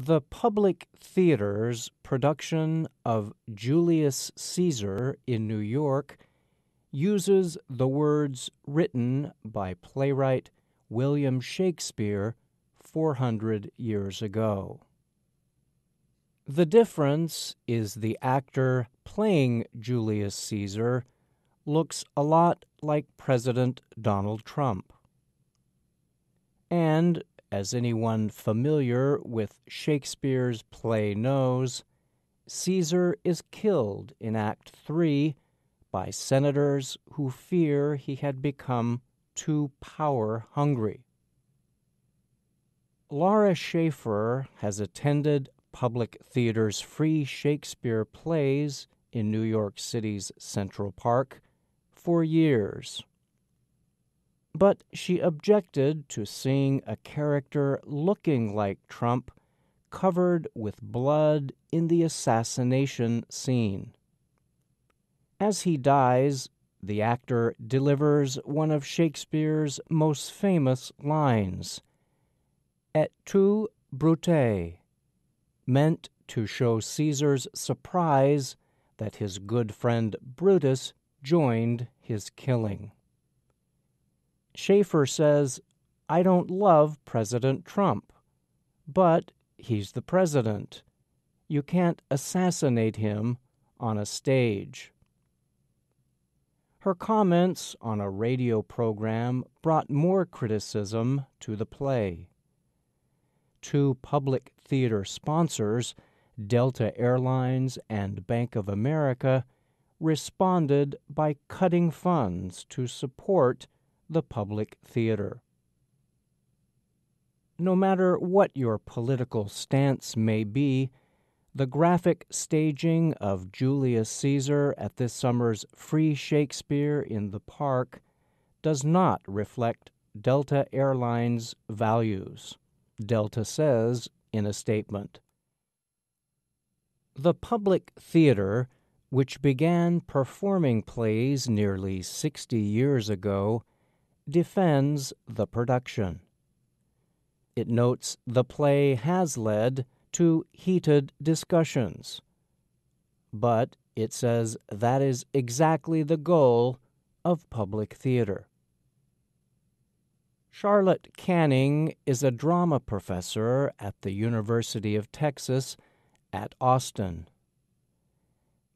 The Public Theater's production of Julius Caesar in New York uses the words written by playwright William Shakespeare 400 years ago. The difference is the actor playing Julius Caesar looks a lot like President Donald Trump. And, as anyone familiar with Shakespeare's play knows, Caesar is killed in Act 3 by senators who fear he had become too power-hungry. Laura Schaefer has attended Public Theater's free Shakespeare plays in New York City's Central Park for years. But she objected to seeing a character looking like Trump covered with blood in the assassination scene. As he dies, the actor delivers one of Shakespeare's most famous lines, "Et tu, Brute," meant to show Caesar's surprise that his good friend Brutus joined his killing. Schaefer says, "I don't love President Trump, but he's the president. You can't assassinate him on a stage." Her comments on a radio program brought more criticism to the play. Two Public Theater sponsors, Delta Airlines and Bank of America, responded by cutting funds to support the Public Theater. No matter what your political stance may be, the graphic staging of Julius Caesar at this summer's free Shakespeare in the Park does not reflect Delta Airlines' values, Delta says in a statement. The Public Theater, which began performing plays nearly 60 years ago, defends the production. It notes the play has led to heated discussions, but it says that is exactly the goal of Public Theater. Charlotte Canning is a drama professor at the University of Texas at Austin.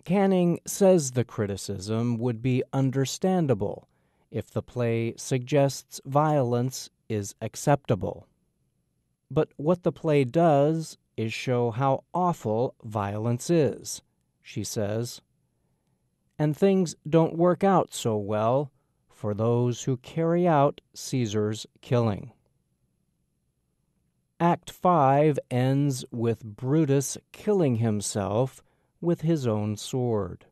Canning says the criticism would be understandable if the play suggests violence is acceptable. But what the play does is show how awful violence is, she says. And things don't work out so well for those who carry out Caesar's killing. Act 5 ends with Brutus killing himself with his own sword.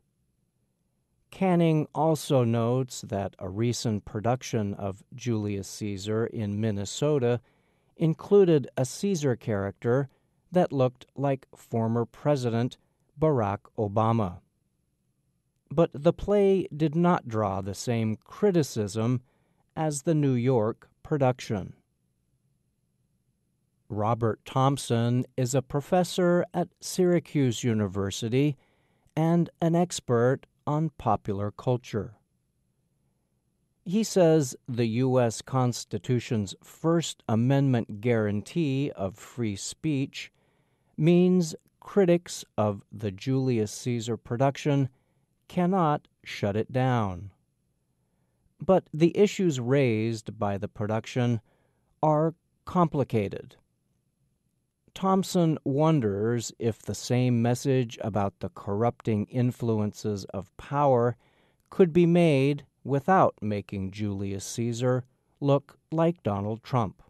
Canning also notes that a recent production of Julius Caesar in Minnesota included a Caesar character that looked like former President Barack Obama. But the play did not draw the same criticism as the New York production. Robert Thompson is a professor at Syracuse University and an expert on popular culture. He says the U.S. Constitution's First Amendment guarantee of free speech means critics of the Julius Caesar production cannot shut it down. But the issues raised by the production are complicated. Thompson wonders if the same message about the corrupting influences of power could be made without making Julius Caesar look like Donald Trump.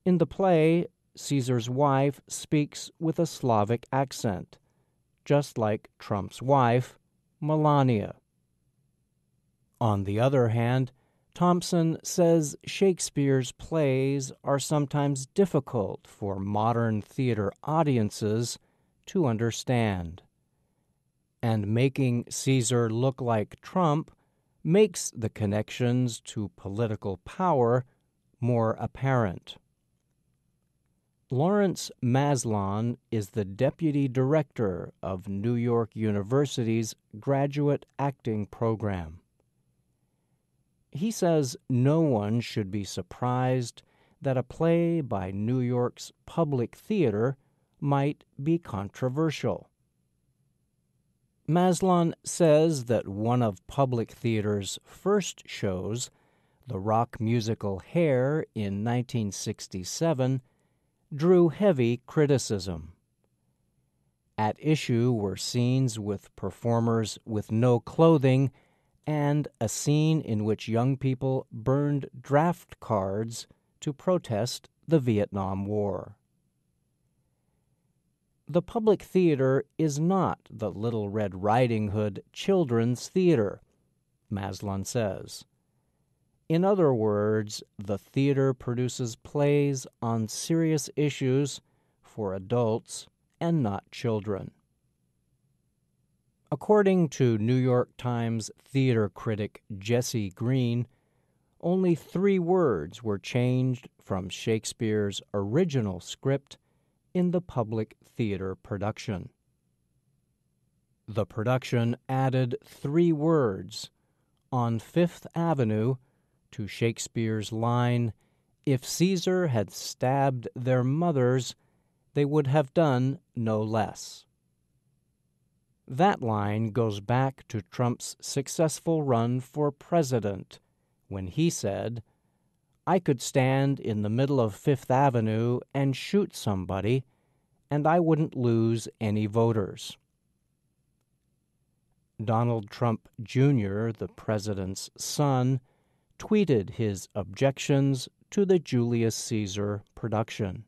In the play, Caesar's wife speaks with a Slavic accent, just like Trump's wife, Melania. On the other hand, Thompson says Shakespeare's plays are sometimes difficult for modern theater audiences to understand. And making Caesar look like Trump makes the connections to political power more apparent. Lawrence Maslon is the deputy director of New York University's graduate acting program. He says no one should be surprised that a play by New York's Public Theater might be controversial. Maslon says that one of Public Theater's first shows, the rock musical Hair in 1967, drew heavy criticism. At issue were scenes with performers with no clothing and a scene in which young people burned draft cards to protest the Vietnam War. The Public Theater is not the Little Red Riding Hood Children's Theater, Maslon says. In other words, the theater produces plays on serious issues for adults and not children. According to New York Times theater critic Jesse Green, only 3 words were changed from Shakespeare's original script in the Public Theater production. The production added 3 words on Fifth Avenue to Shakespeare's line, "If Caesar had stabbed their mothers, they would have done no less." That line goes back to Trump's successful run for president, when he said, "I could stand in the middle of Fifth Avenue and shoot somebody, and I wouldn't lose any voters." Donald Trump Jr., the president's son, tweeted his objections to the Julius Caesar production.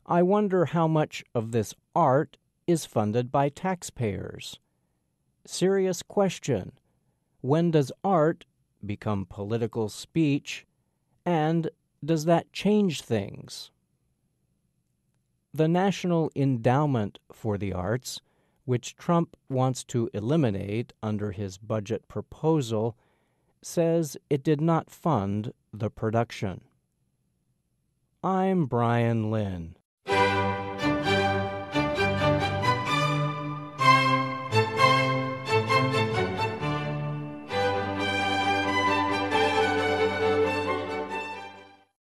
"I wonder how much of this art is funded by taxpayers. Serious question. When does art become political speech, and does that change things?" The National Endowment for the Arts, which Trump wants to eliminate under his budget proposal, says it did not fund the production. I'm Brian Lynn.